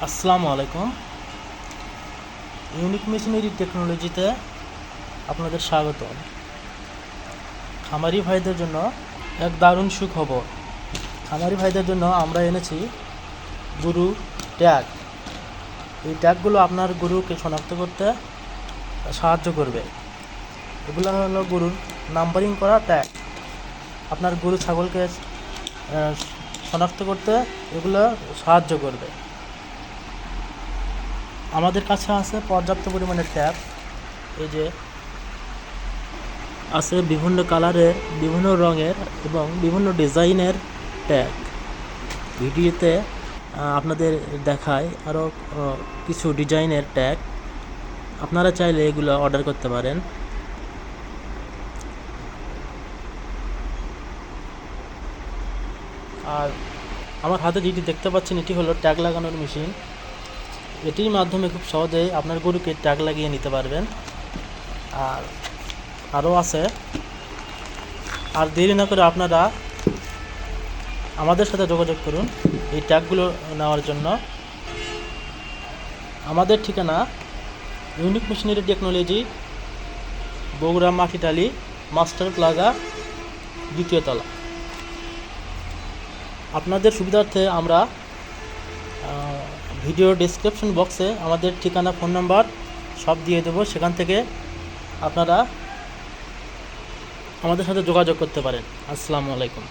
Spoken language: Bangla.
আসসালামু আলাইকুম। ইউনিক মেশিনারি টেকনোলজিতে আপনাদের স্বাগত। খামারি ভাইদের জন্য এক দারুণ সুখবর। খামারি ভাইদের জন্য আমরা এনেছি গরু ট্যাগ। এই ট্যাগগুলো আপনার গরুকে শনাক্ত করতে সাহায্য করবে। এগুলো হলো গরুর নাম্বারিং করা ট্যাগ। আপনার গরু ছাগলকে শনাক্ত করতে এগুলো সাহায্য করবে। আমাদের কাছে আছে পর্যাপ্ত পরিমাণে ট্যাগ। এই যে আছে বিভিন্ন কালারের, বিভিন্ন রঙের এবং বিভিন্ন ডিজাইনের ট্যাগ। ভিডিওতে আপনাদের দেখায় আরও কিছু ডিজাইনের ট্যাগ। আপনারা চাইলে এগুলো অর্ডার করতে পারেন। আর আমার হাতে যেটি দেখতে পাচ্ছেন এটি হলো ট্যাগ লাগানোর মেশিন। এটির মাধ্যমে খুব সহজেই আপনার গরুকে ট্যাগ লাগিয়ে নিতে পারবেন। আর আরও আছে। আর দেরি না করে আপনারা আমাদের সাথে যোগাযোগ করুন এই ট্যাগগুলো নেওয়ার জন্য। আমাদের ঠিকানা unique machinery technology, Bogura Matitali master plaza, 2য় তলা। আপনাদের সুবিধার্থে আমরা ভিডিও ডেসক্রিপশন বক্সে আমাদের ঠিকানা, ফোন নাম্বার সব দিয়ে দেবো। সেখান থেকে আপনারা আমাদের সাথে যোগাযোগ করতে পারেন। আসসালামু আলাইকুম।